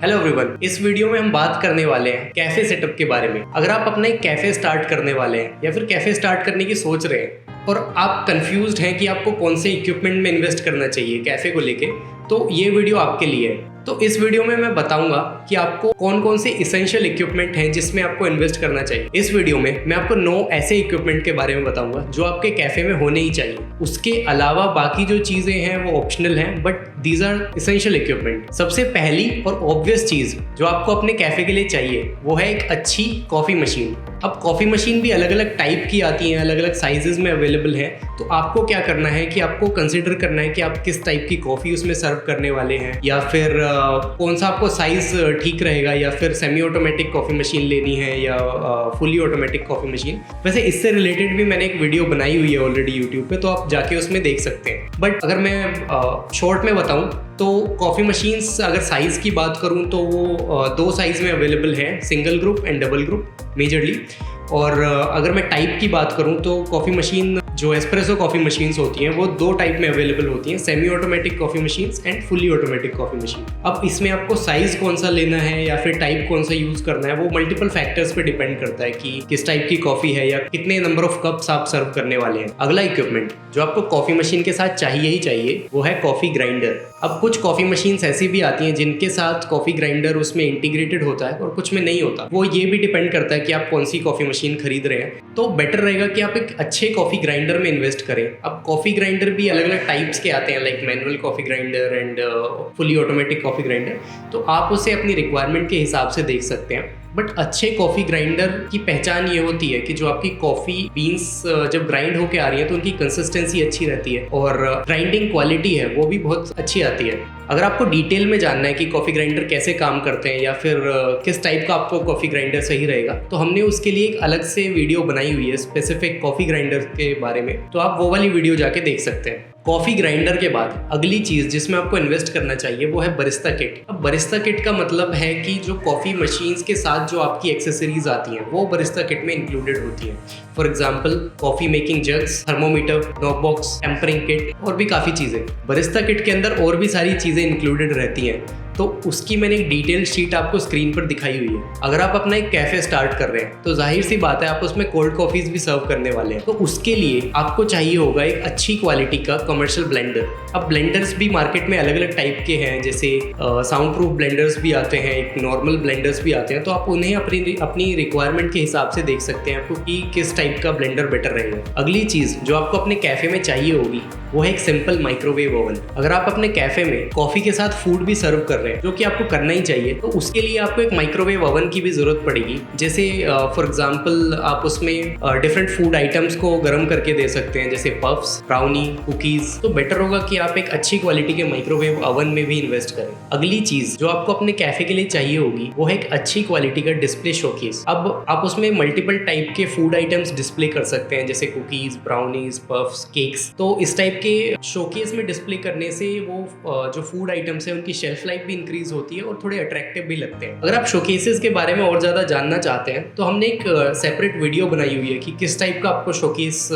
Hello everyone, इस video में हम बात करने वाले हैं कैफे सेटअप के बारे में। अगर आप अपना एक कैफे स्टार्ट करने वाले हैं या फिर कैफे स्टार्ट करने की सोच रहे हैं और आप कंफ्यूज्ड हैं कि आपको कौन से इक्विपमेंट में इन्वेस्ट करना चाहिए कैफे को लेके, तो ये वीडियो आपके लिए है। तो इस वीडियो में मैं बताऊंगा कि आपको कौन कौन से इसेंशियल इक्विपमेंट हैं जिसमें आपको इन्वेस्ट करना चाहिए। इस वीडियो में मैं आपको 9 ऐसे इक्विपमेंट के बारे में बताऊंगा जो आपके कैफे में होने ही चाहिए। उसके अलावा बाकी जो चीजें हैं वो ऑप्शनल हैं, but these are essential equipment. सबसे पहली और ऑब्वियस चीज जो आपको अपने कैफे के लिए चाहिए वो है एक अच्छी कॉफी मशीन। अब कॉफी मशीन भी अलग अलग टाइप की आती हैं, अलग अलग साइजेस में अवेलेबल हैं। तो आपको क्या करना है कि आपको कंसिडर करना है कि आप किस टाइप की कॉफी उसमें सर्व करने वाले हैं, या फिर कौन सा आपको साइज ठीक रहेगा, या फिर सेमी ऑटोमेटिक कॉफी मशीन लेनी है या फुली ऑटोमेटिक कॉफी मशीन। वैसे इससे रिलेटेड भी मैंने एक वीडियो बनाई हुई है ऑलरेडी यूट्यूब पे, तो आप जाके उसमें देख सकते हैं। बट अगर मैं शॉर्ट में बताऊं तो कॉफ़ी मशीन्स अगर साइज़ की बात करूं तो वो 2 साइज़ में अवेलेबल हैं, single group and double group majorly. और अगर मैं टाइप की बात करूं तो कॉफ़ी मशीन जो एस्प्रेसो कॉफ़ी मशीन्स होती हैं वो 2 टाइप में अवेलेबल होती हैं, semi automatic coffee machines and fully automatic coffee machine. अब इसमें आपको साइज़ कौन सा लेना है या फिर टाइप कौन सा यूज़ करना है वो मल्टीपल फैक्टर्स पे डिपेंड करता है कि किस टाइप की कॉफ़ी है या कितने नंबर ऑफ कप्स आप सर्व करने वाले हैं। अगला इक्विपमेंट जो आपको कॉफ़ी मशीन के साथ चाहिए ही चाहिए वो है कॉफ़ी ग्राइंडर। अब कुछ कॉफ़ी मशीन्स ऐसी भी आती हैं जिनके साथ कॉफ़ी ग्राइंडर उसमें इंटीग्रेटेड होता है और कुछ में नहीं होता। वो ये भी डिपेंड करता है कि आप कौन सी कॉफ़ी मशीन खरीद रहे हैं। तो बेटर रहेगा कि आप एक अच्छे कॉफ़ी ग्राइंडर में इन्वेस्ट करें। अब कॉफ़ी ग्राइंडर भी अलग अलग टाइप्स के आते हैं, like manual coffee grinder and fully automatic coffee grinder. तो आप उसे अपनी रिक्वायरमेंट के हिसाब से देख सकते हैं। बट अच्छे कॉफ़ी ग्राइंडर की पहचान ये होती है कि जो आपकी कॉफ़ी बीन्स जब ग्राइंड होके आ रही है तो उनकी कंसिस्टेंसी अच्छी रहती है और ग्राइंडिंग क्वालिटी है वो भी बहुत अच्छी आती है। अगर आपको डिटेल में जानना है कि कॉफ़ी ग्राइंडर कैसे काम करते हैं या फिर किस टाइप का आपको कॉफ़ी ग्राइंडर सही रहेगा, तो हमने उसके लिए एक अलग से वीडियो बनाई हुई है स्पेसिफिक कॉफ़ी ग्राइंडर के बारे में, तो आप वो वाली वीडियो जाके देख सकते हैं। कॉफ़ी ग्राइंडर के बाद अगली चीज़ जिसमें आपको इन्वेस्ट करना चाहिए वो है बरिस्ता किट। अब बरिस्ता किट का मतलब है कि जो कॉफ़ी मशीन्स के साथ जो आपकी एक्सेसरीज आती हैं वो बरिस्ता किट में इंक्लूडेड होती हैं। For example coffee making jugs, thermometer, knob box, tempering kit और भी काफ़ी चीज़ें। बरिस्ता किट के अंदर और भी सारी चीज़ें इंक्लूडेड रहती हैं, तो उसकी मैंने एक डिटेल शीट आपको स्क्रीन पर दिखाई हुई है। अगर आप अपना एक कैफे स्टार्ट कर रहे हैं तो जाहिर सी बात है आप उसमें कोल्ड कॉफ़ीज भी सर्व करने वाले हैं, तो उसके लिए आपको चाहिए होगा एक अच्छी क्वालिटी का कमर्शियल ब्लेंडर। अब ब्लेंडर्स भी मार्केट में अलग अलग टाइप के हैं, जैसे साउंड प्रूफ ब्लेंडर्स भी आते हैं, एक नॉर्मल ब्लेंडर्स भी आते हैं। तो आप उन्हें अपनी रिक्वायरमेंट के हिसाब से देख सकते हैं आपको कि किस टाइप का ब्लेंडर बेटर रहेगा। अगली चीज़ जो आपको अपने कैफे में चाहिए होगी वो है एक सिंपल माइक्रोवेव ओवन। अगर आप अपने कैफे में कॉफ़ी के साथ फूड भी सर्व कर रहे हैं, जो कि आपको करना ही चाहिए, तो उसके लिए आपको एक माइक्रोवेव ओवन की भी ज़रूरत पड़ेगी। जैसे फॉर एग्जांपल आप उसमें डिफरेंट फूड आइटम्स को गर्म करके दे सकते हैं, जैसे पफ्स, ब्राउनी, कुकीज़। तो बेटर होगा कि आप एक अच्छी क्वालिटी के माइक्रोवेव ओवन में भी इन्वेस्ट करें। अगली चीज़ जो आपको अपने कैफे के लिए चाहिए होगी वो है एक अच्छी क्वालिटी का डिस्प्ले शोकेस। अब आप उसमें मल्टीपल टाइप के फूड आइटम्स डिस्प्ले कर सकते हैं, जैसे कुकीज़, ब्राउनीज, पफ्स, केक्स। तो इस टाइप के शोकेस में डिस्प्ले करने से वो जो फूड आइटम्स हैं उनकी शेल्फ लाइफ भी इंक्रीज होती है और थोड़े अट्रैक्टिव भी लगते हैं। अगर आप शोकेसेस के बारे में और ज़्यादा जानना चाहते हैं तो हमने एक सेपरेट वीडियो बनाई हुई है कि किस टाइप का आपको शोकेस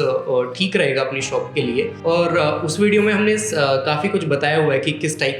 ठीक रहेगा अपनी शॉप के लिए, और उस वीडियो में हमने काफ़ी कुछ बताया हुआ है कि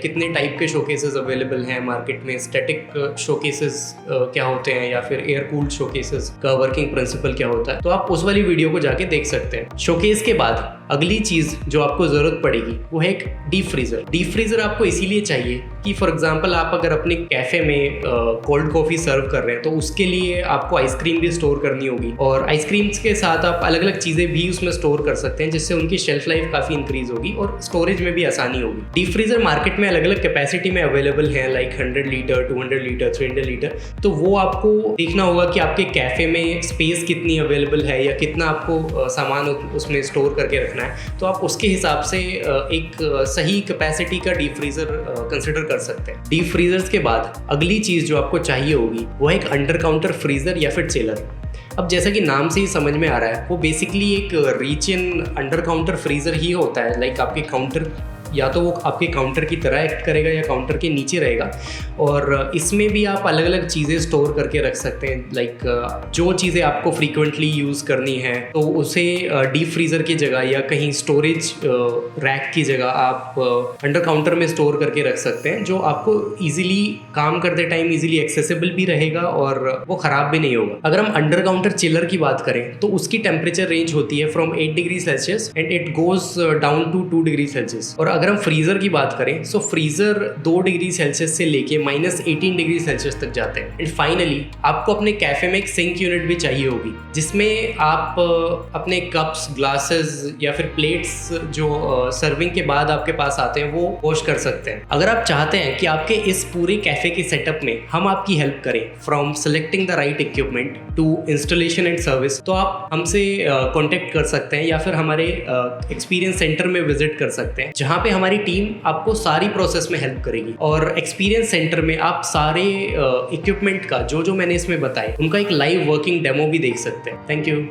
कितने टाइप के शोकेसेस अवेलेबल हैं मार्केट में, स्टैटिक शोकेसेस क्या होते हैं या फिर एयर कूल्ड शोकेसेस का वर्किंग प्रिंसिपल क्या होता है। तो आप उस वाली वीडियो को जाके देख सकते हैं। शोकेस के बाद अगली चीज़ जो आपको ज़रूरत पड़ेगी वो है एक डीप फ्रीज़र। डीप फ्रीज़र आपको इसीलिए चाहिए कि फॉर एग्जांपल आप अगर अपने कैफ़े में कोल्ड कॉफ़ी सर्व कर रहे हैं तो उसके लिए आपको आइसक्रीम भी स्टोर करनी होगी, और आइसक्रीम्स के साथ आप अलग अलग चीज़ें भी उसमें स्टोर कर सकते हैं, जिससे उनकी शेल्फ लाइफ काफ़ी इंक्रीज होगी और स्टोरेज में भी आसानी होगी। डीप फ्रीज़र मार्केट में अलग अलग कैपेसिटी में अवेलेबल हैं, लाइक 100 लीटर, 200 लीटर, 300 लीटर। तो वो आपको देखना होगा कि आपके कैफ़े में स्पेस कितनी अवेलेबल है या कितना आपको सामान उसमें स्टोर करके रखना है, तो आप उसके हिसाब से एक सही कैपेसिटी का डीप फ्रीज़र कंसिडर कर सकते हैं। डीप फ्रीजर्स के बाद अगली चीज़ जो आपको चाहिए होगी वो है एक अंडर काउंटर फ्रीज़र या फिर चिलर। अब जैसा कि नाम से ही समझ में आ रहा है वो बेसिकली एक reach in under counter freezer ही होता है। लाइक आपके काउंटर या तो वो आपके काउंटर की तरह एक्ट करेगा या काउंटर के नीचे रहेगा। और इसमें भी आप अलग अलग चीज़ें स्टोर करके रख सकते हैं। लाइक जो चीज़ें आपको फ्रीक्वेंटली यूज़ करनी है तो उसे डीप फ्रीज़र की जगह या कहीं स्टोरेज रैक की जगह आप अंडर काउंटर में स्टोर करके रख सकते हैं, जो आपको ईजिली काम करते टाइम ईजिली एक्सेसिबल भी रहेगा और वो ख़राब भी नहीं होगा। अगर हम अंडर काउंटर चिलर की बात करें तो उसकी टेम्परेचर रेंज होती है from 8 degree Celsius and it goes down to 2 degree Celsius. और अगर हम फ्रीज़र की बात करें सो फ्रीज़र 2 डिग्री सेल्सियस से लेके -18 डिग्री सेल्सियस तक जाते हैं। एंड फाइनली आपको अपने कैफ़े में एक सिंक यूनिट भी चाहिए होगी, जिसमें आप अपने कप्स, ग्लासेस या फिर प्लेट्स जो सर्विंग के बाद आपके पास आते हैं वो वॉश कर सकते हैं। अगर आप चाहते हैं कि आपके इस पूरे कैफ़े के सेटअप में हम आपकी हेल्प करें from selecting the right equipment to installation and service, तो आप हमसे कॉन्टेक्ट कर सकते हैं या फिर हमारे एक्सपीरियंस सेंटर में विजिट कर सकते हैं, जहाँ पे हमारी टीम आपको सारी प्रोसेस में हेल्प करेगी। और एक्सपीरियंस सेंटर में आप सारे इक्विपमेंट का जो मैंने इसमें बताए उनका एक लाइव वर्किंग डेमो भी देख सकते हैं। Thank you.